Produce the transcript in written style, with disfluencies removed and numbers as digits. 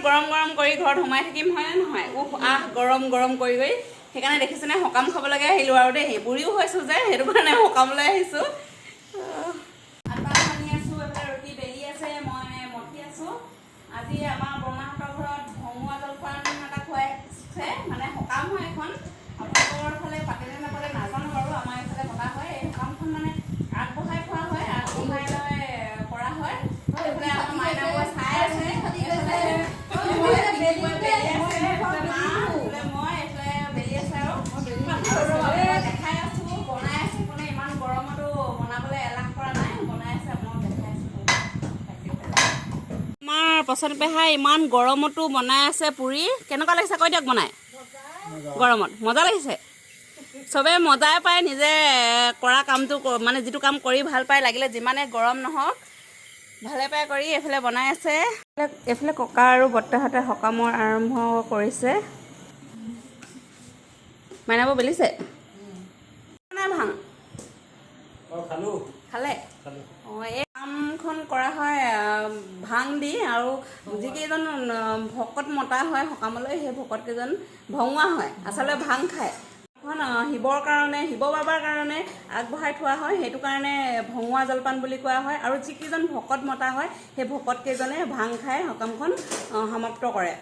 গৰম গৰম কৰি ঘৰত সোমাই থাকিম হয়নে নহয়? গৰম গৰম কৰি সেইকাৰণে দেখিছেনে সকাম খাবলৈকে আহিলোঁ আৰু দেই। বুঢ়ীও হৈছোঁ যে সেইটো কাৰণে সকামলৈ আহিছোঁ। আটা সানি আছোঁ, এইফালে ৰুটি বেলি আছে, মই মঠি আছোঁ। আজি আমাৰ বৰমাহঁতৰ ঘৰত ভঙুৱা জলপান এটা খুৱাইছে, মানে সকাম হয় এখন। আপোনালোকৰ ফালে পাতেনে নাপাতে নাজানো বাৰু, আমাৰ এইফালে পতা হয়। এই সকামখন মানে আগবঢ়াই খোৱা হয়, আগবঢ়াই লৈ কৰা হয়। এইফালে আমাৰ মাইনাবোৰে চাই আছে, দেখাই আছোঁ বনাই আছোঁ কোনে ইমান গৰমতো বনাবলৈ এলাহ কৰা নাই, বনাই আছে মই দেখাই আছোঁ। আমাৰ পচন্দ পেহাই ইমান গৰমতো বনাই আছে পুৰি। কেনেকুৱা লাগিছে কৈ দিয়ক বনাই? গৰমত মজা লাগিছে। চবেই মজাই পায় নিজে কৰা কামটো, মানে যিটো কাম কৰি ভাল পায়, লাগিলে যিমানে গৰম নহওক ভালে পাই কৰি এইফালে বনাই আছে। এইফালে ককা আৰু বৰ্তাহঁতে সকামৰ আৰম্ভ কৰিছে। মাইনাবোৰ বেলিছে নাই ভাং খালে? এই কামখন কৰা হয় ভাং দি, আৰু যিকেইজন ভকত মতা হয় সকামলৈ সেই ভকতকেইজন ভঙুৱা হয়। আচলতে ভাং খায় শিৱৰ কাৰণে, শিৱ বাবাৰ কাৰণে আগবঢ়াই থোৱা হয়, সেইটো কাৰণে ভঙুৱা জলপান বুলি কোৱা হয়। আৰু যিকেইজন ভকত মতা হয় সেই ভকতকেইজনে ভাং খাই সকামখন সমাপ্ত কৰে।